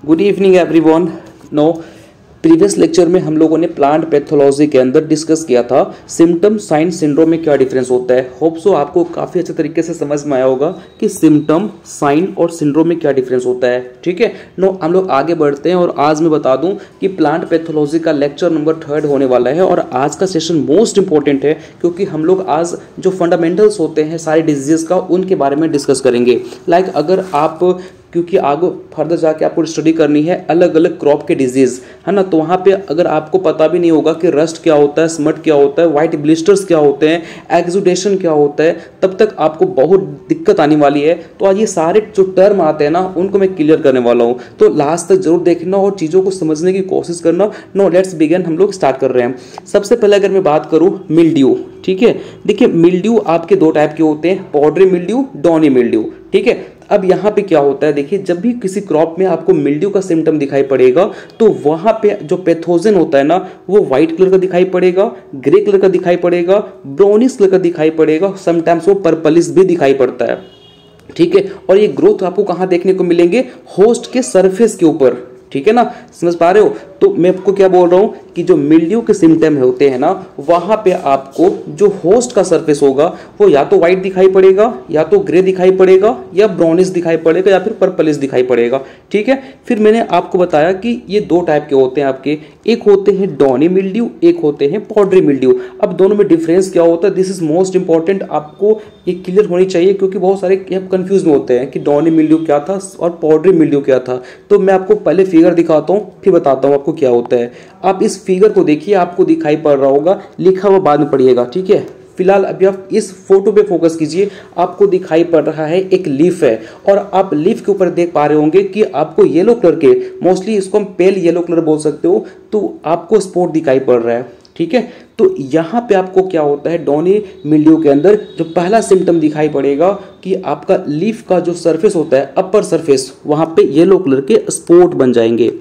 Good evening everyone. No previous lecture में हम लोगों ने प्लांट पैथोलॉजी के अंदर डिस्कस किया था सिम्टम साइन सिंड्रोम में क्या डिफरेंस होता है। होप सो आपको काफ़ी अच्छे तरीके से समझ में आया होगा कि सिम्टम साइन और सिंड्रोम में क्या डिफरेंस होता है। ठीक है, नो हम लोग आगे बढ़ते हैं और आज मैं बता दूं कि प्लांट पैथोलॉजी का लेक्चर नंबर 3 होने वाला है और आज का सेशन मोस्ट इंपॉर्टेंट है क्योंकि हम लोग आज जो फंडामेंटल्स होते हैं सारे डिजीज का उनके बारे में डिस्कस करेंगे। लाइक अगर आप क्योंकि आगे फर्दर जाके आपको स्टडी करनी है अलग अलग क्रॉप के डिजीज, है ना, तो वहाँ पे अगर आपको पता भी नहीं होगा कि रस्ट क्या होता है, स्मट क्या होता है, वाइट ब्लिस्टर्स क्या होते हैं, एक्सुडेशन क्या होता है, तब तक आपको बहुत दिक्कत आने वाली है। तो आज ये सारे जो टर्म आते हैं ना उनको मैं क्लियर करने वाला हूँ, तो लास्ट तक जरूर देखना और चीज़ों को समझने की कोशिश करना। नो लेट्स बिगिन, हम लोग स्टार्ट कर रहे हैं। सबसे पहले अगर मैं बात करूँ मिल्ड्यू, ठीक है, देखिए मिल्ड्यू आपके दो टाइप के होते हैं, पाउडरी मिल्ड्यू, डॉनी मिल्ड्यू। ठीक है, अब यहाँ पे क्या होता है, देखिए जब भी किसी क्रॉप में आपको मिल्ड्यू का सिम्टम दिखाई पड़ेगा तो वहाँ पे जो पैथोजन होता है ना वो व्हाइट कलर का दिखाई पड़ेगा, ग्रे कलर का दिखाई पड़ेगा, ब्राउनिश कलर का दिखाई पड़ेगा, समटाइम्स वो पर्पलिश भी दिखाई पड़ता है। ठीक है, और ये ग्रोथ आपको कहाँ देखने को मिलेंगे, होस्ट के सरफेस के ऊपर। ठीक है ना, समझ पा रहे हो। तो मैं आपको क्या बोल रहा हूं कि जो मिल्ड्यू के सिम्टम होते हैं ना वहां पे आपको जो होस्ट का सरफेस होगा वो या तो व्हाइट दिखाई पड़ेगा, या तो ग्रे दिखाई पड़ेगा, या ब्राउनिश दिखाई पड़ेगा, या फिर पर्पलिश दिखाई पड़ेगा। ठीक है, फिर मैंने आपको बताया कि ये दो टाइप के होते हैं आपके, एक होते हैं डॉनी मिल्ड्यू, एक होते हैं पाउडरी मिल्ड्यू। अब दोनों में डिफरेंस क्या होता है, दिस इज मोस्ट इंपॉर्टेंट, आपको ये क्लियर होनी चाहिए क्योंकि बहुत सारे कंफ्यूज में होते हैं कि डॉनी मिल्ड्यू क्या था और पाउडरी मिल्ड्यू क्या था। तो मैं आपको पहले फिगर दिखाता हूँ फिर बताता हूँ आपको क्या होता है। आप इस फिगर को देखिए, आपको दिखाई पड़ रहा होगा, लिखा हुआ बाद में पढ़िएगा। ठीक है, फिलहाल अभी आप इस फोटो पे फोकस कीजिए। आपको दिखाई पड़ रहा है एक लीफ है और आप लीफ के ऊपर देख पा रहे होंगे कि आपको येलो कलर के, मोस्टली इसको हम पेल येलो कलर बोल सकते हो, तो आपको स्पॉट दिखाई पड़ रहा है। ठीक है, तो यहाँ पे आपको क्या होता है, डॉनी मिल्ड्यू के अंदर जो पहला सिम्टम दिखाई पड़ेगा कि आपका लीफ का जो सरफेस होता है, अपर सरफेस, वहां पे येलो कलर के स्पॉट बन जाएंगे।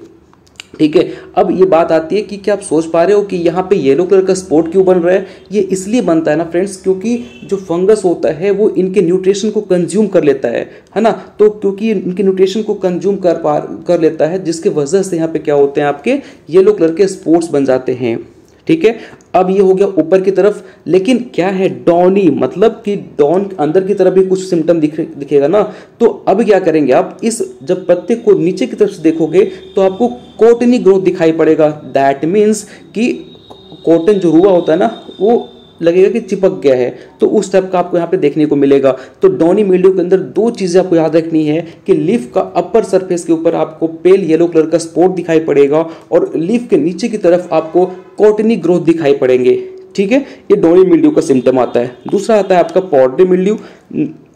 ठीक है, अब ये बात आती है कि क्या आप सोच पा रहे हो कि यहाँ पे येलो कलर का स्पॉट क्यों बन रहा है। ये इसलिए बनता है ना फ्रेंड्स, क्योंकि जो फंगस होता है वो इनके न्यूट्रिशन को कंज्यूम कर लेता है ना, तो क्योंकि इनके न्यूट्रिशन को कंज्यूम कर लेता है जिसके वजह से यहाँ पे क्या होते हैं, आपके येलो कलर के स्पॉट्स बन जाते हैं। ठीक है, अब ये हो गया ऊपर की तरफ, लेकिन क्या है डॉनी, मतलब कि डॉन अंदर की तरफ भी कुछ सिम्टम दिखेगा ना। तो अब क्या करेंगे आप, इस जब पत्ते को नीचे की तरफ से देखोगे तो आपको कॉटनी ग्रोथ दिखाई पड़ेगा। दैट मीन्स कि कॉटन जो रुआ होता है ना वो लगेगा कि चिपक गया है, तो उस टाइप का आपको यहाँ पे देखने को मिलेगा। तो डॉनी मिल्ड्यू के अंदर दो चीजें आपको याद रखनी है कि लीफ का अपर सरफेस के ऊपर आपको पेल येलो कलर का स्पॉट दिखाई पड़ेगा और लीफ के नीचे की तरफ आपको कॉटनी ग्रोथ दिखाई पड़ेंगे। ठीक है, ये डॉनी मिल्ड्यू का सिम्टम आता है। दूसरा आता है आपका पाउडरी मिल्ड्यू।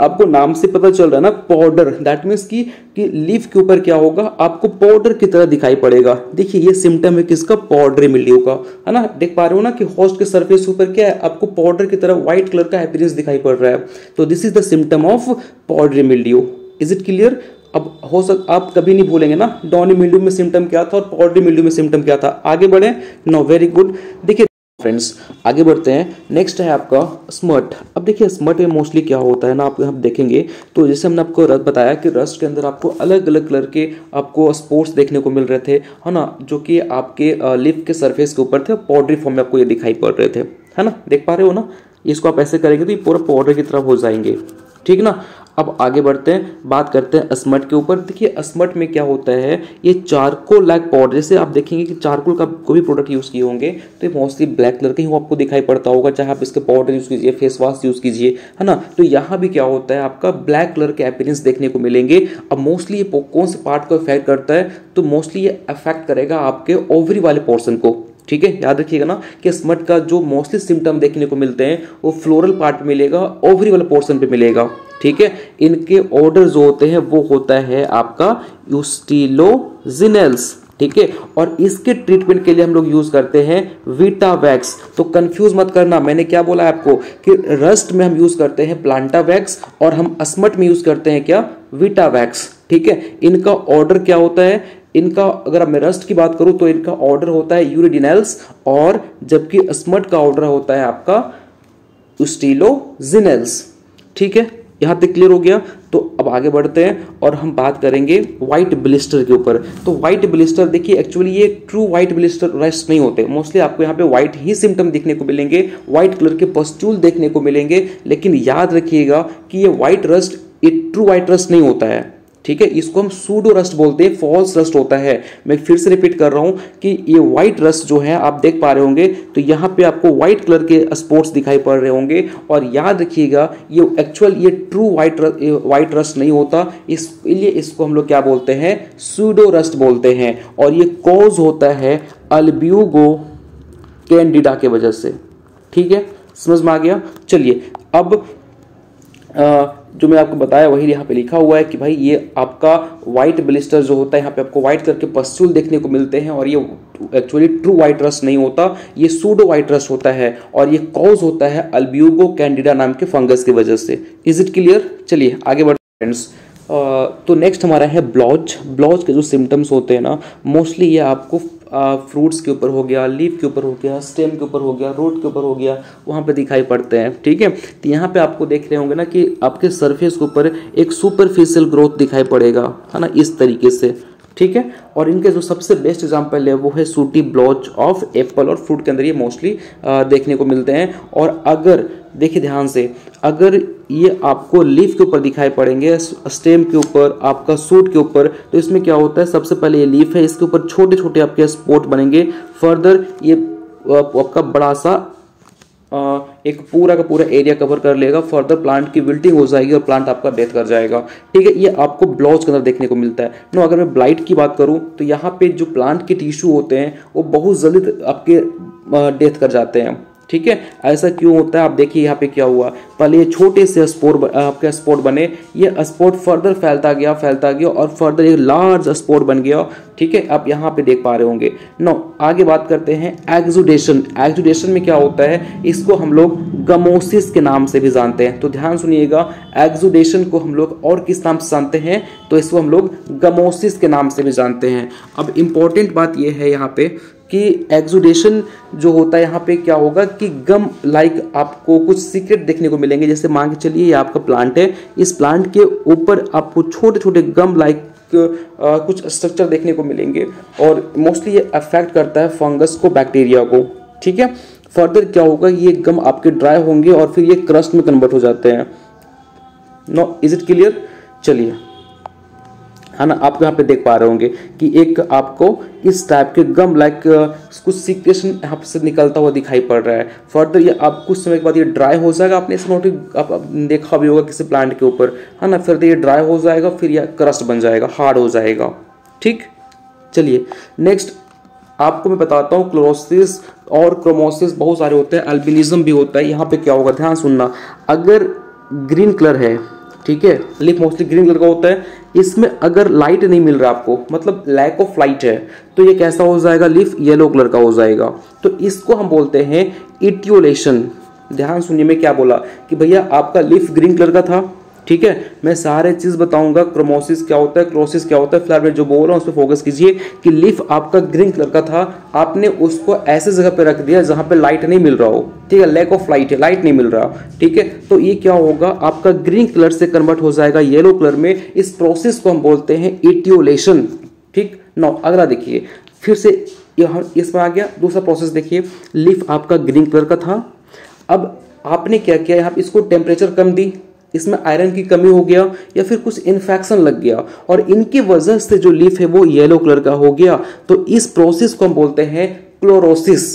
आपको नाम से पता चल रहा है ना, पाउडर, दैट मीन्स कि लीफ के ऊपर क्या होगा, आपको पाउडर की तरह दिखाई पड़ेगा। देखिए ये सिम्टम है किसका, पाउडरी मिल्ड्यू का, है ना। देख पा रहे हो ना कि होस्ट के सरफेस ऊपर क्या है, आपको पाउडर की तरह व्हाइट कलर का अपीयरेंस दिखाई पड़ रहा है। तो this is the symptom of powdery mildew. Is it clear. अब आप कभी नहीं भूलेंगे ना डॉनी मिल्ड्यू में सिम्टम क्या था और पाउडरी मिल्ड्यू में सिम्टम क्या था। आगे बढ़े, नो वेरी गुड। देखिए फ्रेंड्स आगे बढ़ते हैं, नेक्स्ट है आपका स्मट। अब देखिए स्मट में मोस्टली क्या होता है ना, आप हम देखेंगे तो जैसे हमने आपको बताया कि रस्ट के अंदर आपको अलग अलग कलर के आपको स्पॉट्स देखने को मिल रहे थे, है ना, जो कि आपके लिप के सरफेस के ऊपर थे, पाउडरी फॉर्म में आपको ये दिखाई पड़ रहे थे, है ना, देख पा रहे हो ना। इसको आप ऐसे करेंगे तो ये पूरा पाउडर की तरफ हो जाएंगे। ठीक ना, अब आगे बढ़ते हैं, बात करते हैं अस्मट के ऊपर। देखिए अस्मट में क्या होता है, ये चारकोल लाइक पाउडर, जैसे आप देखेंगे कि चारकोल का कोई भी प्रोडक्ट यूज किए होंगे तो ये मोस्टली ब्लैक कलर का ही आपको दिखाई पड़ता होगा, चाहे आप इसके पाउडर यूज कीजिए, फेस वॉश यूज कीजिए, है ना। तो यहाँ भी क्या होता है, आपका ब्लैक कलर के अपीयरेंस देखने को मिलेंगे। अब मोस्टली ये कौन से पार्ट को इफेक्ट करता है, तो मोस्टली ये अफेक्ट करेगा आपके ओवरी वाले पोर्शन को। ठीक है, याद रखिएगा ना कि स्मट का जो मोस्टली सिम्टम देखने को मिलते हैं वो फ्लोरल पार्ट में मिलेगा, ओवरी वाले पोर्शन पे मिलेगा। ठीक है, इनके ऑर्डर जो होते हैं वो होता है आपका यूस्टिलोजिनेल्स। ठीक है, और इसके ट्रीटमेंट के लिए हम लोग यूज करते हैं वीटावैक्स। तो कंफ्यूज मत करना, मैंने क्या बोला आपको कि रस्ट में हम यूज करते हैं प्लांटावैक्स और हम अस्मट में यूज करते हैं क्या, वीटावैक्स। ठीक है, इनका ऑर्डर क्या होता है, इनका अगर मैं रस्ट की बात करूं तो इनका ऑर्डर होता है यूरिडिनेल्स, और जबकि अस्मट का ऑर्डर होता है आपका यूस्टिलोजिनेल्स। ठीक है, यहाँ तक क्लियर हो गया। तो अब आगे बढ़ते हैं और हम बात करेंगे व्हाइट ब्लिस्टर के ऊपर। तो व्हाइट ब्लिस्टर देखिए, एक्चुअली ये ट्रू व्हाइट ब्लिस्टर रस्ट नहीं होते, मोस्टली आपको यहाँ पे व्हाइट ही सिम्टम दिखने को मिलेंगे, व्हाइट कलर के पस्टूल देखने को मिलेंगे, लेकिन याद रखिएगा कि ये व्हाइट रस्ट, ये ट्रू व्हाइट रस्ट नहीं होता है, ठीक है। इसको हम सूडो रस्ट बोलते हैं, फॉल्स रस्ट होता है। मैं फिर से रिपीट कर रहा हूं कि ये व्हाइट रस्ट जो है आप देख पा रहे होंगे, तो यहाँ पे आपको व्हाइट कलर के स्पॉट्स दिखाई पड़ रहे होंगे, और याद रखिएगा ये एक्चुअल ये ट्रू व्हाइट रस्ट नहीं होता, इसलिए इसको हम लोग क्या बोलते हैं, सूडो रस्ट बोलते हैं, और ये कॉज होता है अल्ब्यूगो कैंडिडा के वजह से, ठीक है, समझ में आ गया। चलिए अब जो मैं आपको बताया वही यहाँ पे लिखा हुआ है कि भाई ये आपका व्हाइट ब्लिस्टर जो होता है, यहाँ पे आपको व्हाइट कलर के पस्टूल देखने को मिलते हैं, और ये एक्चुअली ट्रू व्हाइट रस्ट नहीं होता, ये सूडो व्हाइट रस्ट होता है, और ये कॉज होता है अल्ब्यूगो कैंडिडा नाम के फंगस की वजह से। Is it clear? चलिए आगे बढ़ते हैं फ्रेंड्स। तो नेक्स्ट हमारा है ब्लॉच। ब्लॉच के जो सिम्टम्स होते हैं ना, मोस्टली ये आपको फ्रूट्स के ऊपर हो गया, लीफ के ऊपर हो गया, स्टेम के ऊपर हो गया, रूट के ऊपर हो गया, वहाँ पे दिखाई पड़ते हैं, ठीक है। तो यहाँ पे आपको देख रहे होंगे ना कि आपके सरफेस के ऊपर एक सुपरफिशियल ग्रोथ दिखाई पड़ेगा, है ना, इस तरीके से, ठीक है। और इनके जो सबसे बेस्ट एग्जांपल है वो है सूटी ब्लॉच ऑफ एप्पल और फ्रूट के अंदर ये मोस्टली देखने को मिलते हैं। और अगर देखिए ध्यान से, अगर ये आपको लीफ के ऊपर दिखाई पड़ेंगे, स्टेम के ऊपर, आपका सूट के ऊपर, तो इसमें क्या होता है, सबसे पहले ये लीफ है, इसके ऊपर छोटे छोटे आपके स्पॉट बनेंगे, फर्दर ये आपका बड़ा सा एक पूरा का पूरा एरिया कवर कर लेगा, फर्दर प्लांट की विल्टिंग हो जाएगी और प्लांट आपका डेथ कर जाएगा, ठीक है। ये आपको ब्लॉच के अंदर देखने को मिलता है। नो, अगर मैं ब्लाइट की बात करूं तो यहाँ पे जो प्लांट के टिश्यू होते हैं वो बहुत जल्दी आपके डेथ कर जाते हैं, ठीक है। ऐसा क्यों होता है, आप देखिए यहाँ पे क्या हुआ, पहले ये छोटे से आपके स्पॉट बने, ये स्पॉट फर्दर फैलता गया और फर्दर एक लार्ज स्पॉट बन गया, ठीक है, आप यहाँ पे देख पा रहे होंगे। नो, आगे बात करते हैं एक्सुडेशन। एक्सुडेशन में क्या होता है, इसको हम लोग गमोसिस के नाम से भी जानते हैं, तो ध्यान सुनिएगा, एक्सुडेशन को हम लोग और किस नाम से जानते हैं, तो इसको हम लोग गमोसिस के नाम से भी जानते हैं। अब इंपॉर्टेंट बात यह है यहाँ पे कि एक्सुडेशन जो होता है यहाँ पे क्या होगा कि गम लाइक आपको कुछ सीक्रेट देखने को मिलेंगे। जैसे मान के चलिए ये आपका प्लांट है, इस प्लांट के ऊपर आपको छोटे छोटे गम लाइक कुछ स्ट्रक्चर देखने को मिलेंगे, और मोस्टली ये अफेक्ट करता है फंगस को, बैक्टीरिया को, ठीक है। फर्दर क्या होगा, ये गम आपके ड्राई होंगे और फिर ये क्रस्ट में कन्वर्ट हो जाते हैं। No, is it clear? चलिए, है ना, आप यहाँ पे देख पा रहे होंगे कि एक आपको इस टाइप के गम लाइक कुछ सीक्रेशन यहाँ से निकलता हुआ दिखाई पड़ रहा है। फर्दर ये आप कुछ समय के बाद ये ड्राई हो जाएगा, आपने इसे आप देखा भी होगा किसी प्लांट के ऊपर, है ना, फिर ये ड्राई हो जाएगा, फिर ये क्रस्ट बन जाएगा, हार्ड हो जाएगा, ठीक। चलिए नेक्स्ट आपको मैं बताता हूँ, क्लोरोसिस और क्रोमोसिस बहुत सारे होते हैं, अल्बिनिज्म भी होता है। यहाँ पे क्या होगा, ध्यान सुनना, अगर ग्रीन कलर है, ठीक है, लीफ मोस्टली ग्रीन कलर का होता है, इसमें अगर लाइट नहीं मिल रहा आपको, मतलब लैक ऑफ लाइट है, तो ये कैसा हो जाएगा, लीफ येलो कलर का हो जाएगा, तो इसको हम बोलते हैं इटियोलेशन। ध्यान सुनिए, मैं क्या बोला कि भैया आपका लीफ ग्रीन कलर का था, ठीक है, मैं सारे चीज बताऊंगा, क्रोमोसिस क्या होता है, क्लोरोसिस क्या होता है, फिलहाल मैं जो बोल रहा हूँ उस पर फोकस कीजिए कि लीफ आपका ग्रीन कलर का था, आपने उसको ऐसे जगह पे रख दिया जहां पे लाइट नहीं मिल रहा हो, ठीक है, लैक ऑफ लाइट है, लाइट नहीं मिल रहा, ठीक है, तो ये क्या होगा, आपका ग्रीन कलर से कन्वर्ट हो जाएगा येलो कलर में। इस प्रोसेस को हम बोलते हैं इटियोलेशन, ठीक। नो, अगला देखिए, फिर से इसमें आ गया दूसरा प्रोसेस, देखिए लीफ आपका ग्रीन कलर का था, अब आपने क्या किया, यहाँ इसको टेम्परेचर कम दी, इसमें आयरन की कमी हो गया या फिर कुछ इन्फेक्शन लग गया, और इनकी वजह से जो लीफ है वो येलो कलर का हो गया, तो इस प्रोसेस को हम बोलते हैं क्लोरोसिस।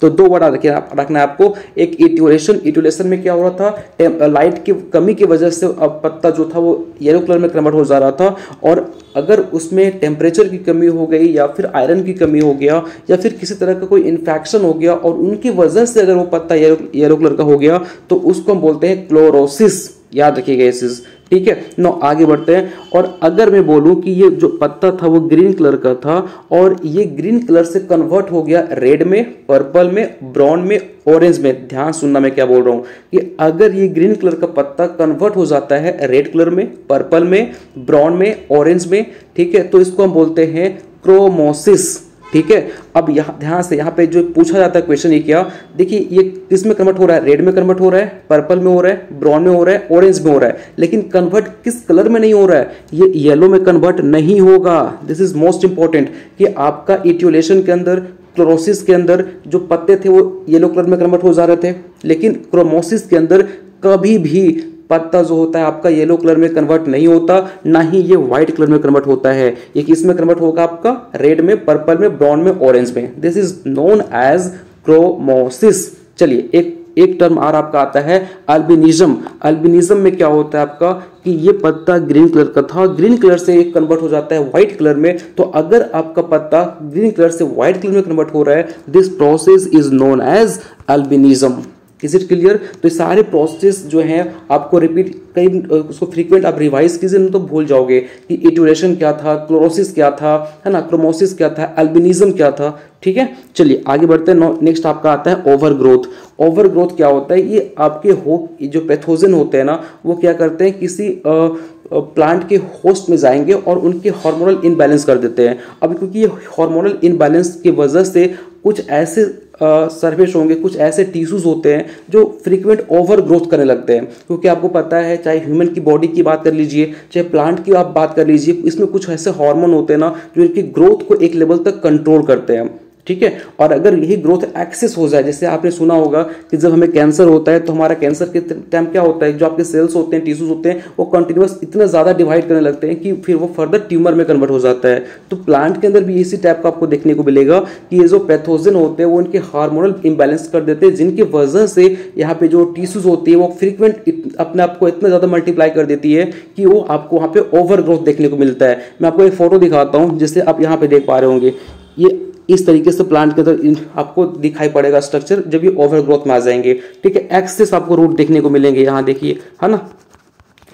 तो दो वर्ड रखना है आपको, एक इटियोलेशन। इटियोलेशन में क्या हो रहा था, लाइट की कमी की वजह से अब पत्ता जो था वो येलो कलर में कन्वर्ट हो जा रहा था, और अगर उसमें टेम्परेचर की कमी हो गई या फिर आयरन की कमी हो गया या फिर किसी तरह का कोई इन्फेक्शन हो गया और उनकी वजह से अगर वो पत्ता येलो कलर का हो गया, तो उसको हम बोलते हैं क्लोरोसिस। याद रखिएगा ये चीज, ठीक है। नो, आगे बढ़ते हैं, और अगर मैं बोलूं कि ये जो पत्ता था वो ग्रीन कलर का था और ये ग्रीन कलर से कन्वर्ट हो गया रेड में, पर्पल में, ब्राउन में, ऑरेंज में, ध्यान सुनना मैं क्या बोल रहा हूं कि अगर ये ग्रीन कलर का पत्ता कन्वर्ट हो जाता है रेड कलर में, पर्पल में, ब्राउन में, ऑरेंज में, ठीक है, तो इसको हम बोलते हैं क्रोमोसिस। ठीक है। अब यहाँ ध्यान से यहाँ पे जो पूछा जाता है क्वेश्चन ये क्या, देखिए ये किस में कन्वर्ट हो रहा है, रेड में कन्वर्ट हो रहा है, पर्पल में हो रहा है, ब्राउन में हो रहा है, ऑरेंज में हो रहा है, लेकिन कन्वर्ट किस कलर में नहीं हो रहा है, ये येलो में कन्वर्ट नहीं होगा। दिस इज मोस्ट इंपॉर्टेंट कि आपका इट्यूलेशन के अंदर, क्लोरोसिस के अंदर जो पत्ते थे वो येलो कलर में कन्वर्ट हो जा रहे थे, लेकिन क्रोमोसिस के अंदर कभी भी पत्ता जो होता है आपका येलो कलर में कन्वर्ट नहीं होता, ना ही ये व्हाइट कलर में कन्वर्ट होता है। ये किस में कन्वर्ट होगा आपका, रेड में, पर्पल में, ब्राउन में, ऑरेंज में। This is known as chromosis. चलिए एक टर्म और आपका आता है अल्बिनिज्म। अल्बिनिज्म में क्या होता है आपका कि ये पत्ता ग्रीन कलर का था, ग्रीन कलर से एक कन्वर्ट हो जाता है व्हाइट कलर में। तो अगर आपका पत्ता ग्रीन कलर से व्हाइट कलर में कन्वर्ट हो रहा है, this process is known as albinism. Is it clear? तो ये सारे प्रोसेस जो हैं आपको रिपीट कई उसको फ्रीक्वेंट आप रिवाइज कीजिए, नहीं तो भूल जाओगे कि इट्यूलेशन क्या था, क्लोरोसिस क्या था, है ना, क्रोमोसिस क्या था, अल्बिनिज्म क्या था। ठीक है, चलिए आगे बढ़ते हैं। नेक्स्ट आपका आता है ओवरग्रोथ। ओवरग्रोथ क्या होता है, ये आपके जो पैथोजन होते हैं ना, वो क्या करते हैं, किसी प्लांट के होस्ट में जाएंगे और उनके हार्मोनल इनबैलेंस कर देते हैं। अब क्योंकि ये हार्मोनल इनबैलेंस की वजह से कुछ ऐसे सरफेस होंगे, कुछ ऐसे टिश्यूज होते हैं जो फ्रीक्वेंट ओवर ग्रोथ करने लगते हैं। क्योंकि आपको पता है, चाहे ह्यूमन की बॉडी की बात कर लीजिए, चाहे प्लांट की आप बात कर लीजिए, इसमें कुछ ऐसे हार्मोन होते हैं ना जो इनकी ग्रोथ को एक लेवल तक कंट्रोल करते हैं। ठीक है, और अगर यही ग्रोथ एक्सेस हो जाए, जैसे आपने सुना होगा कि जब हमें कैंसर होता है तो हमारा कैंसर के टाइम क्या होता है, जो आपके सेल्स होते हैं, टिश्यूज होते हैं, वो कंटिन्यूअस इतना ज्यादा डिवाइड करने लगते हैं कि फिर वो फर्दर ट्यूमर में कन्वर्ट हो जाता है। तो प्लांट के अंदर भी इसी टाइप का आपको देखने को मिलेगा कि ये जो पैथोजन होते हैं वो इनके हार्मोनल इम्बैलेंस कर देते हैं, जिनकी वजह से यहाँ पे जो टिश्यूज होती है वो फ्रीक्वेंट अपने आप को इतना ज्यादा मल्टीप्लाई कर देती है कि वो आपको वहाँ पे ओवर ग्रोथ देखने को मिलता है। मैं आपको एक फोटो दिखाता हूँ, जिससे आप यहाँ पे देख पा रहे होंगे, ये इस तरीके से प्लांट के अंदर आपको दिखाई पड़ेगा स्ट्रक्चर जब ये ओवर ग्रोथ में आ जाएंगे। ठीक है, एक्सेस आपको रूट देखने को मिलेंगे, यहाँ देखिए, है ना,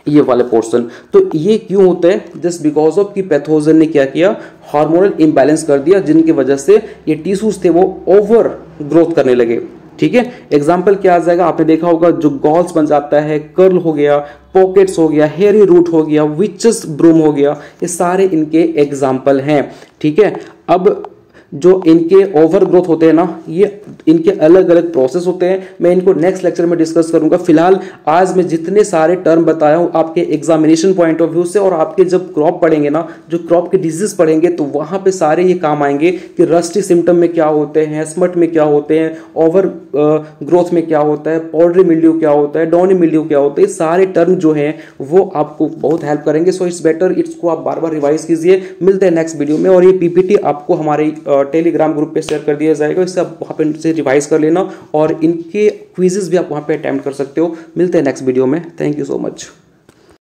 ये वाले पोर्शन। तो ये क्यों होता है, जस्ट बिकॉज ऑफ कि पैथोजन ने क्या किया, हार्मोनल इम्बैलेंस कर दिया, जिनकी वजह से ये टिश्यूज थे वो ओवर ग्रोथ करने लगे। ठीक है, एग्जाम्पल क्या आ जाएगा, आपने देखा होगा जो गॉल्स बन जाता है, कर्ल हो गया, पॉकेट्स हो गया, हेयरी रूट हो गया, विचेस ब्रूम हो गया, ये सारे इनके एग्जाम्पल हैं। ठीक है, अब जो इनके ओवर ग्रोथ होते हैं ना, ये इनके अलग अलग प्रोसेस होते हैं। मैं इनको नेक्स्ट लेक्चर में डिस्कस करूंगा। फिलहाल आज मैं जितने सारे टर्म बताया हूं आपके एग्जामिनेशन पॉइंट ऑफ व्यू से, और आपके जब क्रॉप पढ़ेंगे ना, जो क्रॉप के डिजीज पढ़ेंगे, तो वहां पे सारे ये काम आएंगे कि रस्टी सिम्टम में क्या होते हैं, स्मट में क्या होते हैं, ओवर ग्रोथ में क्या होता है, पाउडरी मिल्ड्यू क्या होता है, डॉनी मिल्ड्यू क्या होता है। सारे टर्म जो हैं वो आपको बहुत हेल्प करेंगे। सो इट्स बेटर इसको आप बार बार रिवाइज कीजिए। मिलते हैं नेक्स्ट वीडियो में, और ये पीपीटी आपको हमारे टेलीग्राम ग्रुप पे शेयर कर दिया जाएगा, इससे आप वहाँ पे से रिवाइज कर लेना, और इनके क्विजेस भी आप वहाँ पे अटेम्प्ट कर सकते हो। मिलते हैं नेक्स्ट वीडियो में। Thank you so much.